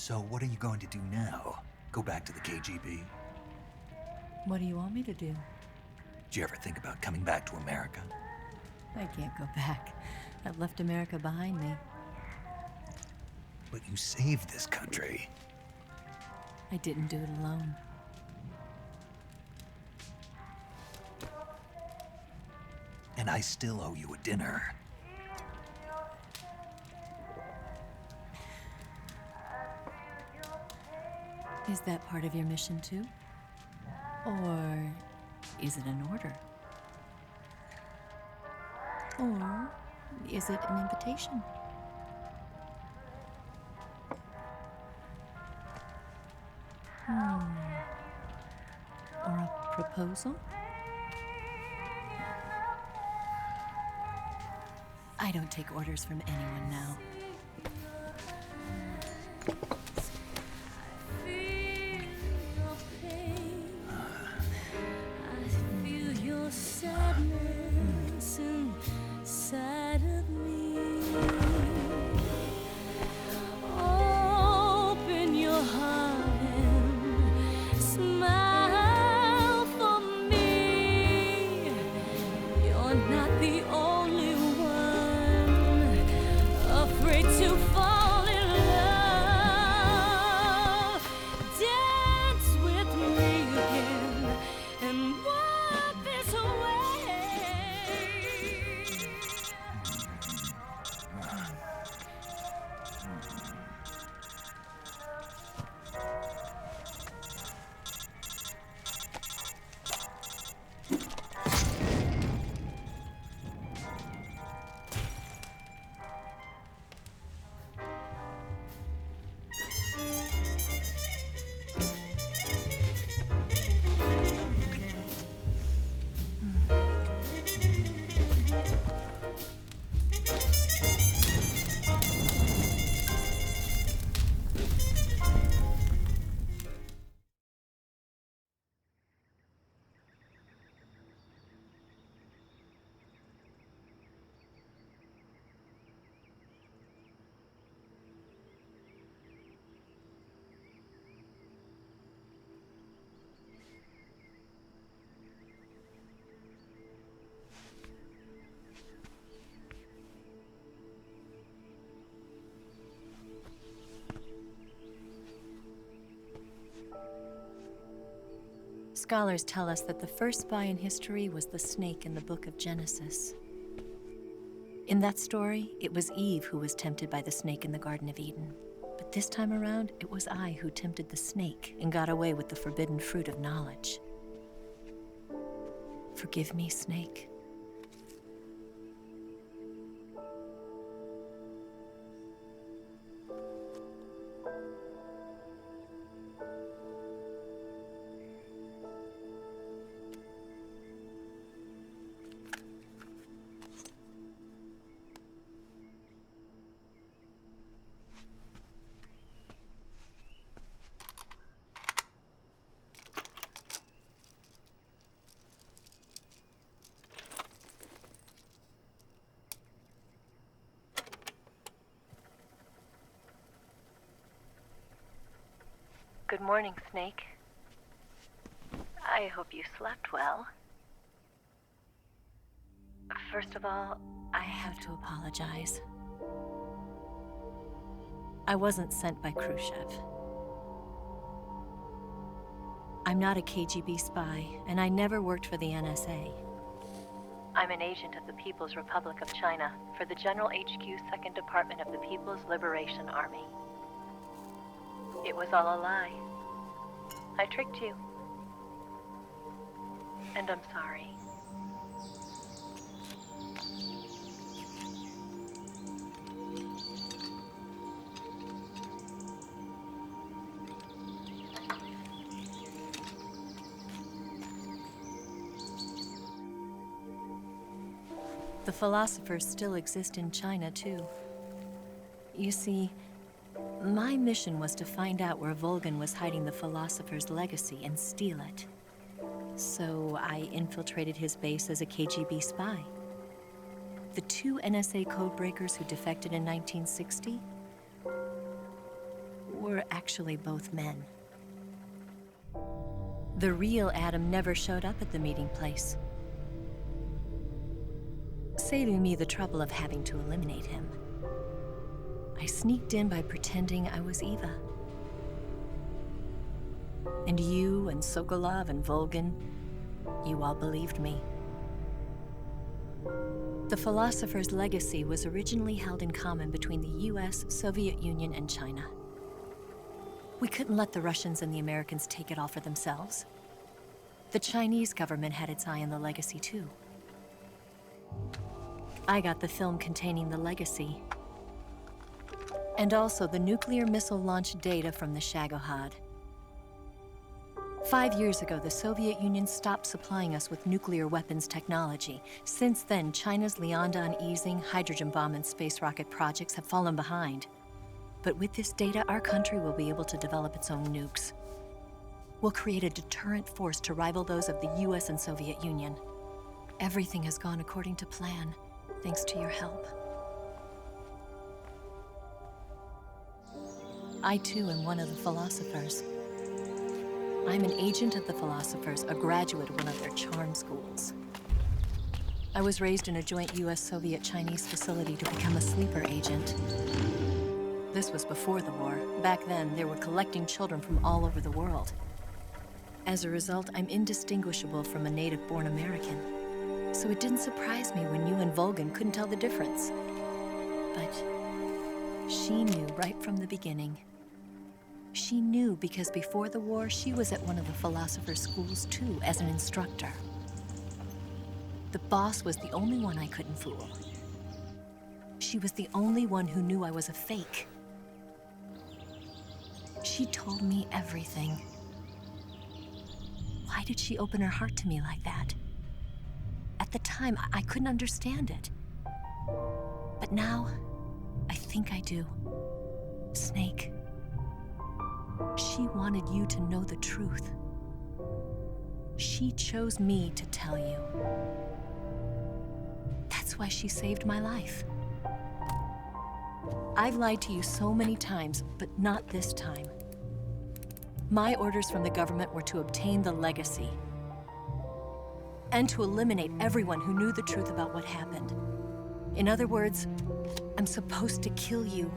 So what are you going to do now? Go back to the KGB? What do you want me to do? Did you ever think about coming back to America? I can't go back. I've left America behind me. But you saved this country. I didn't do it alone. And I still owe you a dinner. Is that part of your mission too? Or is it an order? Or is it an invitation? Or a proposal? I don't take orders from anyone now. Sadness inside of me. Open your heart and smile for me. You're not the only one afraid to fall in love. Dance with me again and walk this way. Scholars tell us that the first spy in history was the snake in the book of Genesis. In that story, it was Eve who was tempted by the snake in the Garden of Eden. But this time around, it was I who tempted the snake and got away with the forbidden fruit of knowledge. Forgive me, snake. Good morning, Snake. I hope you slept well. First of all, I have to apologize. I wasn't sent by Khrushchev. I'm not a KGB spy, and I never worked for the NSA. I'm an agent of the People's Republic of China for the General HQ 2nd Department of the People's Liberation Army. It was all a lie. I tricked you. And I'm sorry. The philosophers still exist in China, too. You see, my mission was to find out where Volgan was hiding the philosopher's legacy and steal it. So I infiltrated his base as a KGB spy. The 2 NSA codebreakers who defected in 1960 were actually both men. The real Adam never showed up at the meeting place, saving me the trouble of having to eliminate him. I sneaked in by pretending I was Eva. And you and Sokolov and Volgin, you all believed me. The philosopher's legacy was originally held in common between the US, Soviet Union, and China. We couldn't let the Russians and the Americans take it all for themselves. The Chinese government had its eye on the legacy too. I got the film containing the legacy, and also the nuclear missile launch data from the Shagohod. 5 years ago, the Soviet Union stopped supplying us with nuclear weapons technology. Since then, China's Liaodong easing, hydrogen bomb, and space rocket projects have fallen behind. But with this data, our country will be able to develop its own nukes. We'll create a deterrent force to rival those of the US and Soviet Union. Everything has gone according to plan, thanks to your help. I too am one of the philosophers. I'm an agent of the philosophers, a graduate of one of their charm schools. I was raised in a joint US-Soviet-Chinese facility to become a sleeper agent. This was before the war. Back then, they were collecting children from all over the world. As a result, I'm indistinguishable from a native-born American. So it didn't surprise me when you and Volgin couldn't tell the difference. But she knew right from the beginning. She knew because before the war, she was at one of the philosopher's schools too, as an instructor. The boss was the only one I couldn't fool. She was the only one who knew I was a fake. She told me everything. Why did she open her heart to me like that? At the time, I couldn't understand it. But now, I think I do. Snake. She wanted you to know the truth. She chose me to tell you. That's why she saved my life. I've lied to you so many times, but not this time. My orders from the government were to obtain the legacy and to eliminate everyone who knew the truth about what happened. In other words, I'm supposed to kill you.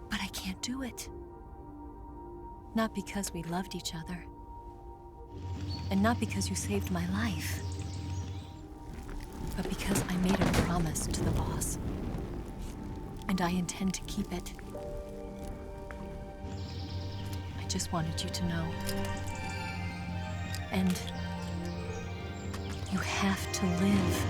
But I can't do it. Not because we loved each other. And not because you saved my life. But because I made a promise to the boss. And I intend to keep it. I just wanted you to know. And you have to live.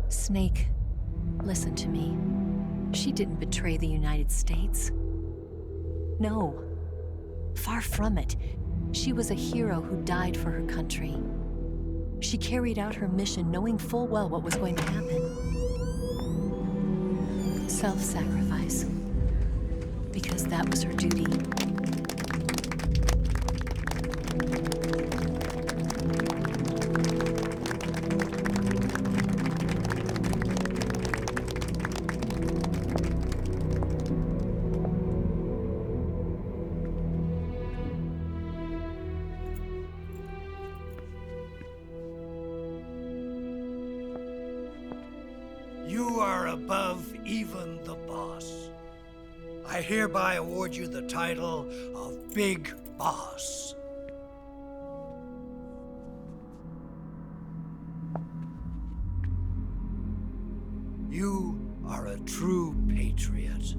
Snake, listen to me. She didn't betray the United States. No, far from it. She was a hero who died for her country. She carried out her mission knowing full well what was going to happen. Self-sacrifice. Because that was her duty. You are above even the boss. I hereby award you the title of Big Boss. You are a true patriot.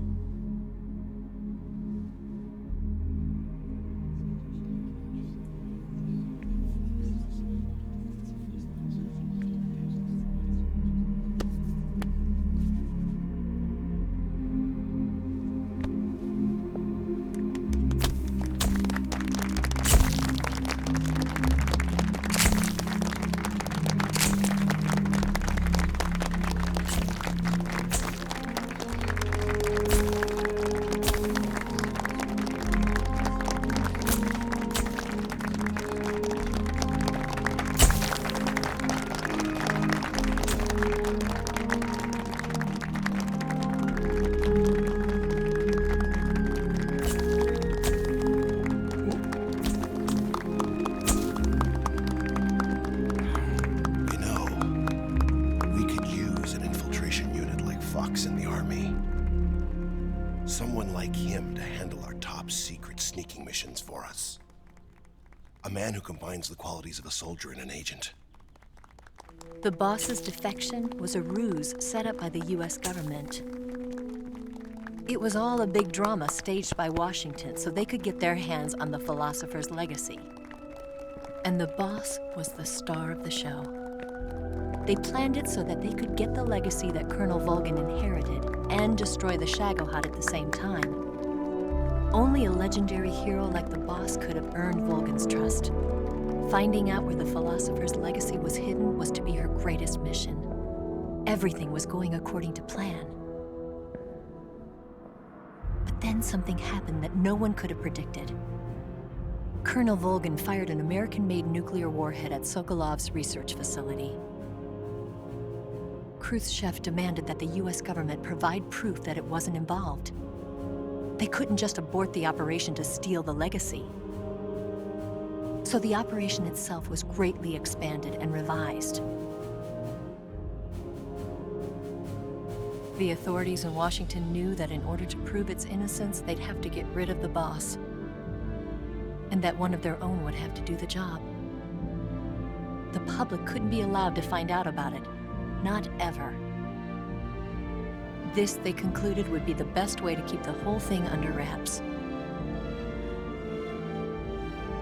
fox in the army. Someone like him to handle our top secret sneaking missions for us. A man who combines the qualities of a soldier and an agent. The boss's defection was a ruse set up by the US government. It was all a big drama staged by Washington so they could get their hands on the philosopher's legacy. And the boss was the star of the show. They planned it so that they could get the legacy that Colonel Volgin inherited and destroy the Shagohod at the same time. Only a legendary hero like the boss could have earned Volgin's trust. Finding out where the philosopher's legacy was hidden was to be her greatest mission. Everything was going according to plan. But then something happened that no one could have predicted. Colonel Volgin fired an American-made nuclear warhead at Sokolov's research facility. Khrushchev demanded that the US government provide proof that it wasn't involved. They couldn't just abort the operation to steal the legacy. So the operation itself was greatly expanded and revised. The authorities in Washington knew that in order to prove its innocence, they'd have to get rid of the boss, and that one of their own would have to do the job. The public couldn't be allowed to find out about it, not ever. This, they concluded, would be the best way to keep the whole thing under wraps.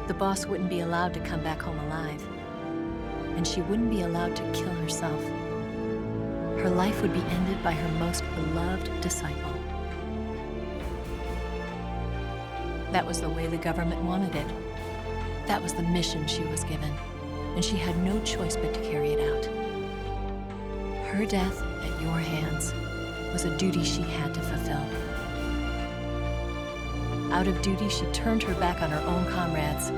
The boss wouldn't be allowed to come back home alive, and she wouldn't be allowed to kill herself. Her life would be ended by her most beloved disciple. That was the way the government wanted it. That was the mission she was given, and she had no choice but to carry it out. Her death at your hands was a duty she had to fulfill. Out of duty, she turned her back on her own comrades.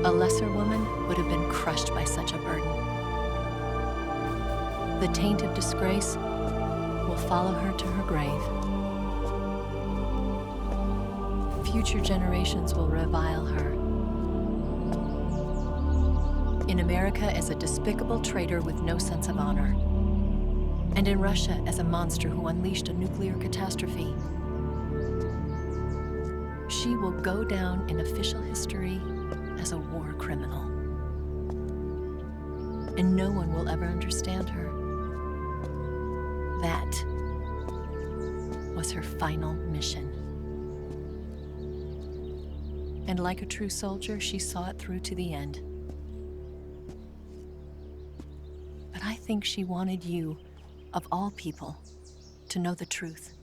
A lesser woman would have been crushed by such a burden. The taint of disgrace will follow her to her grave. Future generations will revile her. In America as a despicable traitor with no sense of honor. And in Russia as a monster who unleashed a nuclear catastrophe. She will go down in official history as a war criminal. And no one will ever understand her. That was her final mission. And like a true soldier, she saw it through to the end. But I think she wanted you, of all people, to know the truth.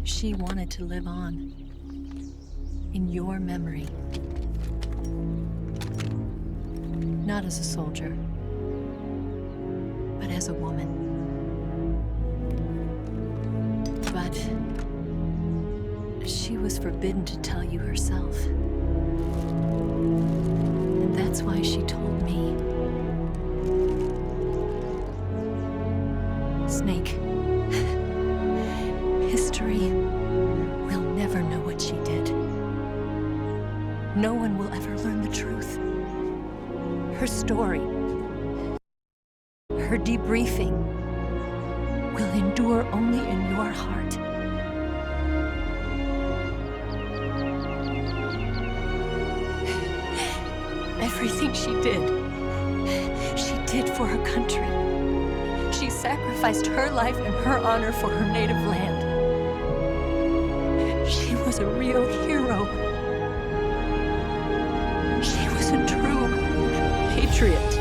She wanted to live on in your memory. Not as a soldier, but as a woman. But she was forbidden to tell you herself. And that's why she told me. Snake, history will never know what she did. No one will ever learn the truth. Her story, her debriefing, will endure only in your heart. Everything she did for her country. She sacrificed her life and her honor for her native land. She was a real hero. She was a true patriot.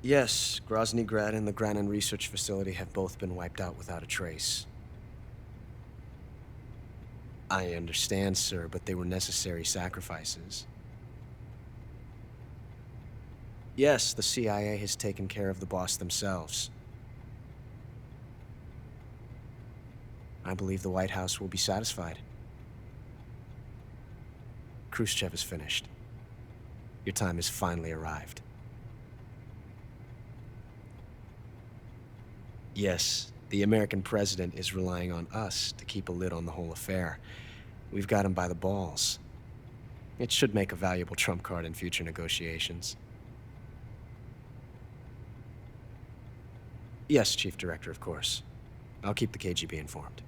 Yes, Grozny Grad and the Granin Research Facility have both been wiped out without a trace. I understand, sir, but they were necessary sacrifices. Yes, the CIA has taken care of the boss themselves. I believe the White House will be satisfied. Khrushchev is finished. Your time has finally arrived. Yes, the American president is relying on us to keep a lid on the whole affair. We've got him by the balls. It should make a valuable trump card in future negotiations. Yes, Chief Director, of course. I'll keep the KGB informed.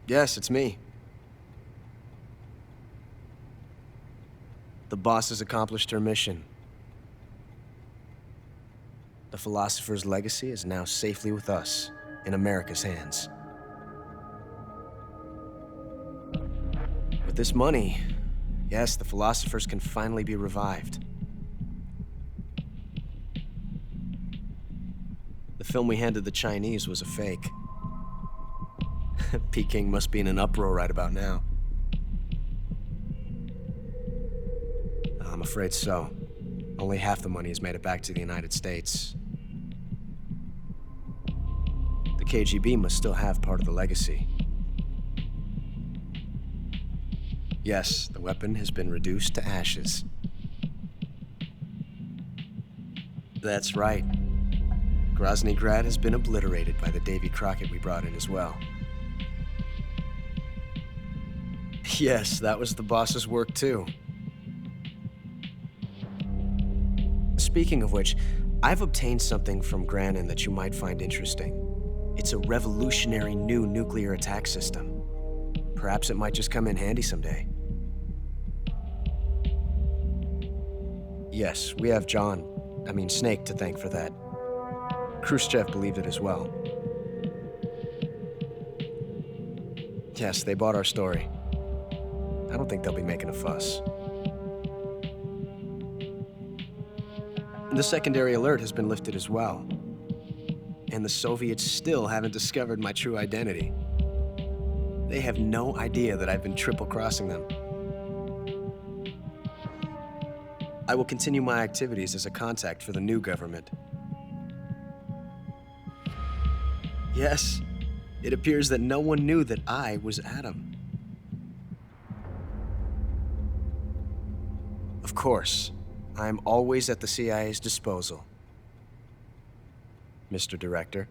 Yes, it's me. The boss has accomplished her mission. The philosopher's legacy is now safely with us, in America's hands. With this money, yes, the philosophers can finally be revived. The film we handed the Chinese was a fake. Peking must be in an uproar right about now. I'm afraid so. Only half the money has made it back to the United States. The KGB must still have part of the legacy. Yes, the weapon has been reduced to ashes. That's right. Grozny Grad has been obliterated by the Davy Crockett we brought in as well. Yes, that was the boss's work too. Speaking of which, I've obtained something from Granin that you might find interesting. It's a revolutionary new nuclear attack system. Perhaps it might just come in handy someday. Yes, we have Snake to thank for that. Khrushchev believed it as well. Yes, they bought our story. I don't think they'll be making a fuss. The secondary alert has been lifted as well. And the Soviets still haven't discovered my true identity. They have no idea that I've been triple-crossing them. I will continue my activities as a contact for the new government. Yes, it appears that no one knew that I was Adam. Of course, I'm always at the CIA's disposal, Mr. Director.